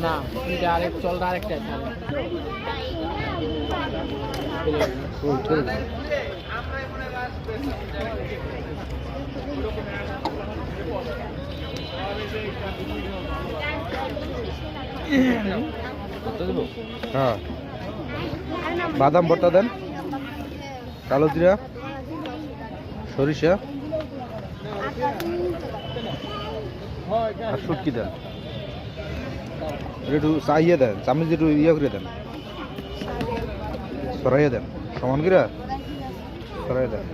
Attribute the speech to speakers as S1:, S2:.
S1: না এটা আরেক চলটা আরেকটা
S2: হ্যাঁ বাদাম ভর্তা দেন, কালো জিরা, সরিষা আর শুটকি দেন। একটু চাইয়ে দেন, চামচ একটু ইয়ে করে দেন, সরাইয়ে দেন, সমান করে সরাই দেন।